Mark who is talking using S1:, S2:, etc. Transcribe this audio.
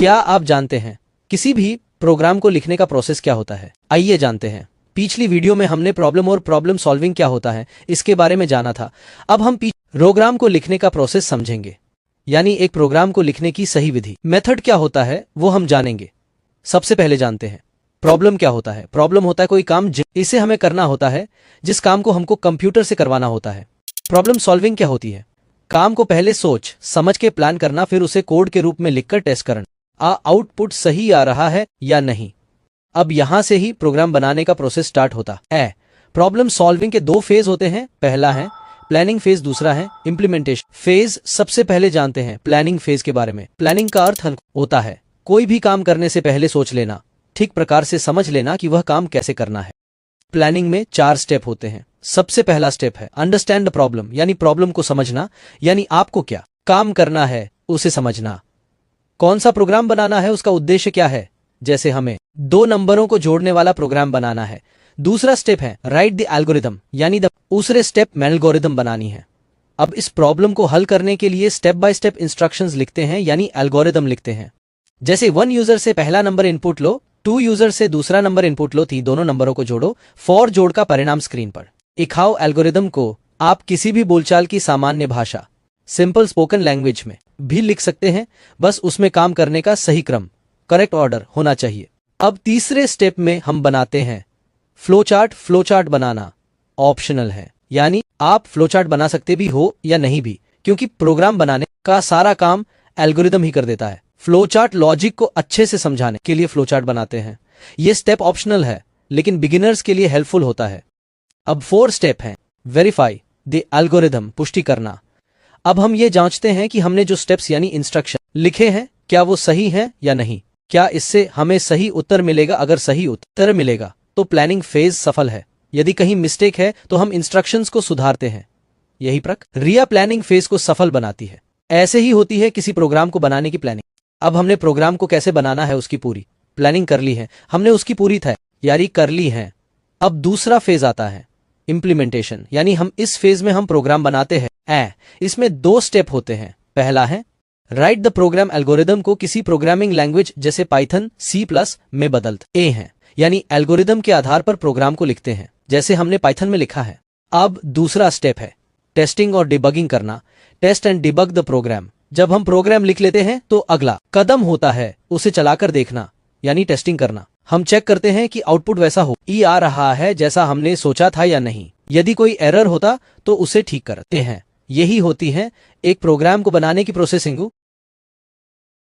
S1: क्या आप जानते हैं किसी भी प्रोग्राम को लिखने का प्रोसेस क्या होता है? आइए जानते हैं। पिछली वीडियो में हमने प्रॉब्लम और प्रॉब्लम सॉल्विंग क्या होता है इसके बारे में जाना था। अब हम प्रोग्राम को लिखने का प्रोसेस समझेंगे, यानी एक प्रोग्राम को लिखने की सही विधि, मेथड क्या होता है वो हम जानेंगे। सबसे पहले जानते हैं प्रॉब्लम क्या होता है। प्रॉब्लम होता है कोई काम इसे हमें करना होता है, जिस काम को हमको कंप्यूटर से करवाना होता है। प्रॉब्लम सॉल्विंग क्या होती है? काम को पहले सोच समझ के प्लान करना, फिर उसे कोड के रूप में लिखकर टेस्ट करना, आउटपुट सही आ रहा है या नहीं। अब यहां से ही प्रोग्राम बनाने का प्रोसेस स्टार्ट होता है। प्रॉब्लम सॉल्विंग के दो फेज होते हैं, पहला है प्लानिंग फेज, दूसरा है इंप्लीमेंटेशन फेज। सबसे पहले जानते हैं प्लानिंग फेज के बारे में। प्लानिंग का अर्थ होता है कोई भी काम करने से पहले सोच लेना, ठीक प्रकार से समझ लेना कि वह काम कैसे करना है। प्लानिंग में 4 स्टेप होते हैं। सबसे पहला स्टेप है अंडरस्टैंड द प्रॉब्लम, यानी प्रॉब्लम को समझना, यानी आपको क्या काम करना है उसे समझना। कौन सा प्रोग्राम बनाना है, उसका उद्देश्य क्या है। जैसे हमें 2 नंबरों को जोड़ने वाला प्रोग्राम बनाना है। दूसरा स्टेप है राइट द एल्गोरिथम, यानी दूसरे स्टेप में एल्गोरिथम बनानी है। अब इस प्रॉब्लम को हल करने के लिए स्टेप बाय स्टेप इंस्ट्रक्शंस लिखते हैं, यानी एल्गोरिथम लिखते हैं। जैसे 1 यूजर से पहला नंबर इनपुट लो, 2 यूजर से दूसरा नंबर इनपुट लो, दोनों नंबरों को जोड़ो, फॉर जोड़ का परिणाम स्क्रीन पर। इखाओ एल्गोरिथम को आप किसी भी बोलचाल की सामान्य भाषा, सिंपल स्पोकन लैंग्वेज में भी लिख सकते हैं, बस उसमें काम करने का सही क्रम, करेक्ट ऑर्डर होना चाहिए। अब तीसरे स्टेप में हम बनाते हैं फ्लो चार्ट। फ्लो चार्ट बनाना ऑप्शनल है, यानी आप फ्लो चार्ट बना सकते भी हो या नहीं भी, क्योंकि प्रोग्राम बनाने का सारा काम एल्गोरिथम ही कर देता है। फ्लो चार्ट लॉजिक को अच्छे से समझाने के लिए फ्लो चार्ट बनाते हैं। यह स्टेप ऑप्शनल है, लेकिन बिगिनर्स के लिए हेल्पफुल होता है। अब 4 स्टेप हैं वेरीफाई द एल्गोरिथम, पुष्टि करना। अब हम ये जांचते हैं कि हमने जो स्टेप्स यानी इंस्ट्रक्शन लिखे हैं क्या वो सही हैं या नहीं। क्या इससे हमें सही उत्तर मिलेगा? अगर सही उत्तर मिलेगा तो प्लानिंग फेज सफल है। यदि कहीं मिस्टेक है तो हम इंस्ट्रक्शंस को सुधारते हैं। यही प्रक्रिया प्लानिंग फेज को सफल बनाती है। ऐसे ही होती है किसी प्रोग्राम को बनाने की प्लानिंग। अब हमने प्रोग्राम को कैसे बनाना है उसकी पूरी प्लानिंग कर ली है, हमने उसकी पूरी तैयारी कर ली है। अब दूसरा फेज आता है इंप्लीमेंटेशन, यानी हम इस फेज में हम प्रोग्राम बनाते हैं। इसमें 2 स्टेप होते हैं। पहला है राइट द प्रोग्राम एल्गोरिदम को किसी प्रोग्रामिंग लैंग्वेज जैसे पाइथन, C+ में बदलते हैं, यानी एल्गोरिदम के आधार पर प्रोग्राम को लिखते हैं, जैसे हमने पाइथन में लिखा है। अब दूसरा स्टेप है टेस्टिंग और डिबगिंग करना, test and debug the program. जब हम प्रोग्राम लिख लेते हैं तो अगला कदम होता है उसे चलाकर देखना, यानी टेस्टिंग करना। हम चेक करते हैं कि आउटपुट वैसा आ रहा है जैसा हमने सोचा था या नहीं। यदि कोई एरर होता तो उसे ठीक करते हैं। यही होती है एक प्रोग्राम को बनाने की प्रोसेसिंग।